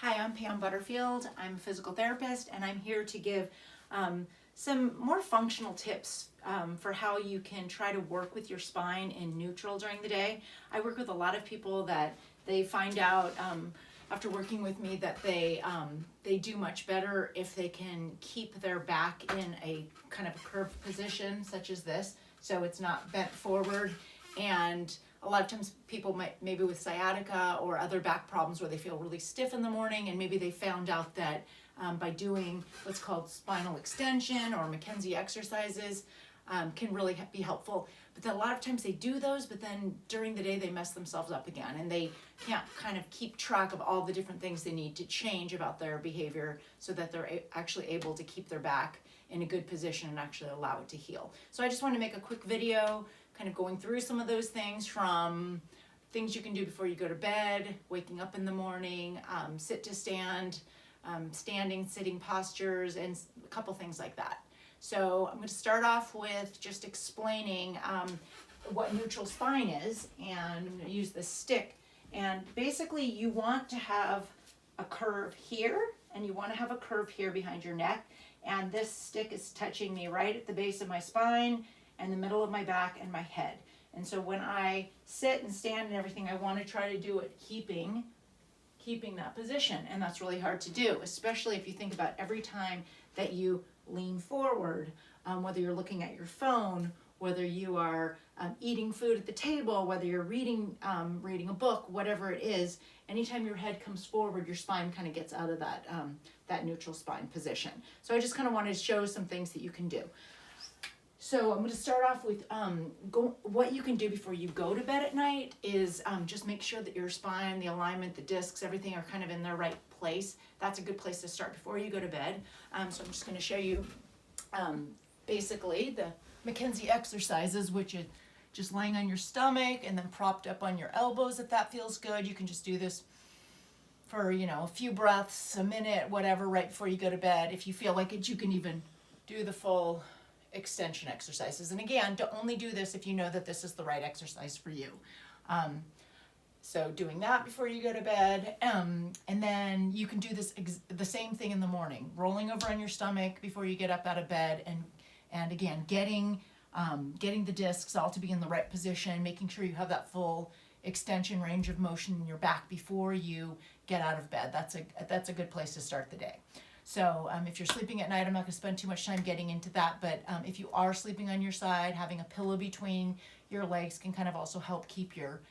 Hi, I'm Pam Butterfield. I'm a physical therapist, and I'm here to give some more functional tips for how you can try to work with your spine in neutral during the day. I work with a lot of people that they find out after working with me that they do much better if they can keep their back in a kind of a curved position, such as this, so it's not bent forward. And a lot of times people might, maybe with sciatica or other back problems where they feel really stiff in the morning, and maybe they found out that by doing what's called spinal extension or McKenzie exercises can really be helpful. But then a lot of times they do those, but then during the day they mess themselves up again, and they can't kind of keep track of all the different things they need to change about their behavior so that they're actually able to keep their back in a good position and actually allow it to heal. So I just want to make a quick video kind of going through some of those things, from things you can do before you go to bed, waking up in the morning, sit to stand, standing, sitting postures, and a couple things like that. So I'm going to start off with just explaining what neutral spine is, and I'm going to use this stick. And basically you want to have a curve here, and you want to have a curve here behind your neck, and this stick is touching me right at the base of my spine and the middle of my back and my head. And so when I sit and stand and everything, I want to try to do it keeping that position, and that's really hard to do, especially if you think about every time that you lean forward, whether you're looking at your phone, whether you are eating food at the table, whether you're reading a book, whatever it is. Anytime your head comes forward, your spine kind of gets out of that neutral spine position. So I just kind of wanted to show some things that you can do. So I'm going to start off with what you can do before you go to bed at night is just make sure that your spine, the alignment, the discs, everything are kind of in their right place. That's a good place to start before you go to bed. So I'm just going to show you basically the McKenzie exercises, which is just laying on your stomach and then propped up on your elbows if that feels good. You can just do this for, a few breaths, a minute, whatever, right before you go to bed. If you feel like it, you can even do the full extension exercises. And again, to only do this if you know that this is the right exercise for you. So doing that before you go to bed, and then you can do the same thing in the morning, rolling over on your stomach before you get up out of bed, and again getting the discs all to be in the right position, making sure you have that full extension range of motion in your back before you get out of bed. That's a good place to start the day. So if you're sleeping at night, I'm not going to spend too much time getting into that, but if you are sleeping on your side, having a pillow between your legs can kind of also help keep your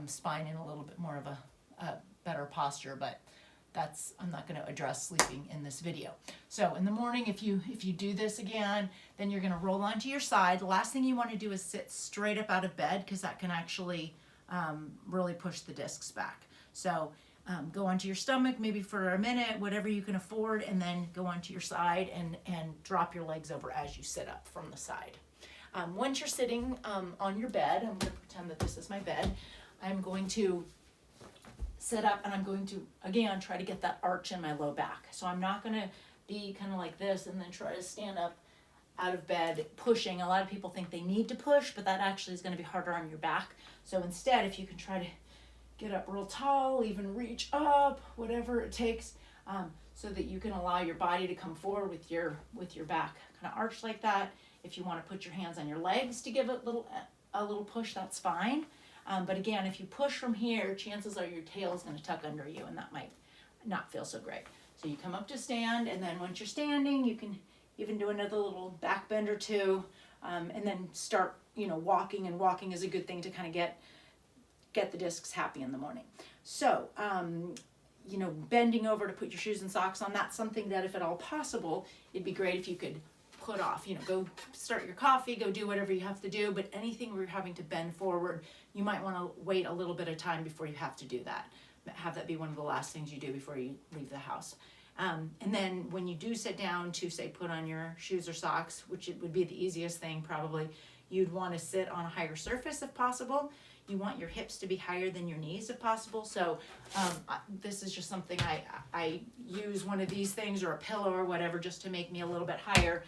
spine in a little bit more of a better posture, but I'm not going to address sleeping in this video. So in the morning, if you do this again, then you're going to roll onto your side. The last thing you want to do is sit straight up out of bed, because that can actually really push the discs back. So go onto your stomach maybe for a minute, whatever you can afford, and then go onto your side and drop your legs over as you sit up from the side. Once you're sitting on your bed, I'm going to pretend that this is my bed. I'm going to sit up, and I'm going to, again, try to get that arch in my low back. So I'm not going to be kind of like this and then try to stand up out of bed pushing. A lot of people think they need to push, but that actually is going to be harder on your back. So instead, if you can try to get up real tall, even reach up, whatever it takes, so that you can allow your body to come forward with your back kind of arched like that. If you want to put your hands on your legs to give it a little push, that's fine. But again, if you push from here, chances are your tail is going to tuck under you, and that might not feel so great. So you come up to stand, and then once you're standing, you can even do another little back bend or two, and then start, walking. And walking is a good thing to kind of get the discs happy in the morning. So, bending over to put your shoes and socks on, that's something that, if at all possible, it'd be great if you could put off. Go start your coffee, go do whatever you have to do, but anything where you're having to bend forward, you might want to wait a little bit of time before you have to do that. Have that be one of the last things you do before you leave the house. And then when you do sit down to, say, put on your shoes or socks, which it would be the easiest thing probably, you'd want to sit on a higher surface if possible. You want your hips to be higher than your knees if possible. So this is just something I use one of these things or a pillow or whatever just to make me a little bit higher,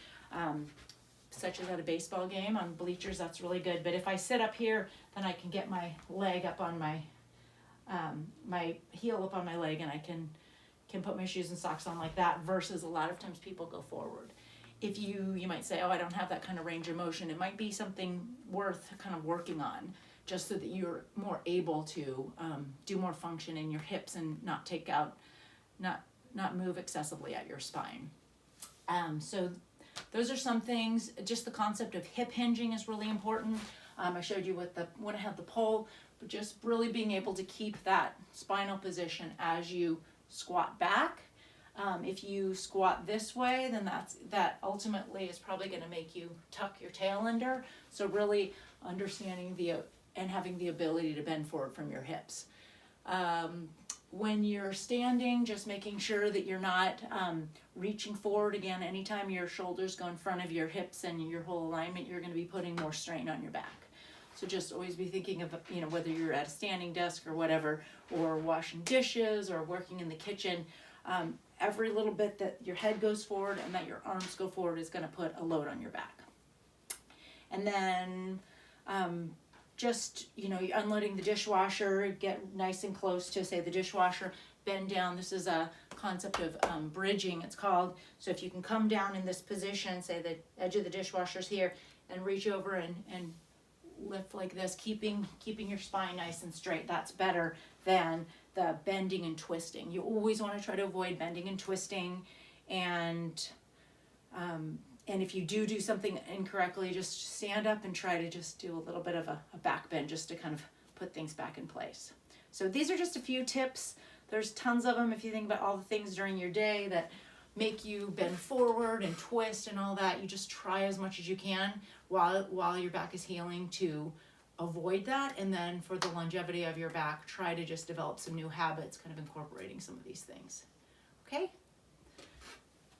such as at a baseball game on bleachers. That's really good. But if I sit up here, then I can get my leg up on my heel up on my leg, and I can can put my shoes and socks on like that, versus a lot of times people go forward. If you might say, oh, I don't have that kind of range of motion, it might be something worth kind of working on, just so that you're more able to do more function in your hips and not take out, not move excessively at your spine. So those are some things. Just the concept of hip hinging is really important. I showed you with when I had the pole, but just really being able to keep that spinal position as you squat back. If you squat this way, then that ultimately is probably going to make you tuck your tail under. So really understanding and having the ability to bend forward from your hips. When you're standing, just making sure that you're not reaching forward. Again, anytime your shoulders go in front of your hips and your whole alignment, you're going to be putting more strain on your back. So just always be thinking of, whether you're at a standing desk or whatever, or washing dishes or working in the kitchen, every little bit that your head goes forward and that your arms go forward is going to put a load on your back. And then just, you're unloading the dishwasher, get nice and close to, say, the dishwasher, bend down. This is a concept of bridging, it's called. So if you can come down in this position, say the edge of the dishwasher's here, and reach over and lift like this, keeping your spine nice and straight, that's better than the bending and twisting. You always want to try to avoid bending and twisting, and if you do something incorrectly, just stand up and try to just do a little bit of a back bend, just to kind of put things back in place. So these are just a few tips. There's tons of them if you think about all the things during your day that make you bend forward and twist and all that. You just try as much as you can while your back is healing to avoid that. And then for the longevity of your back, try to just develop some new habits, kind of incorporating some of these things. Okay?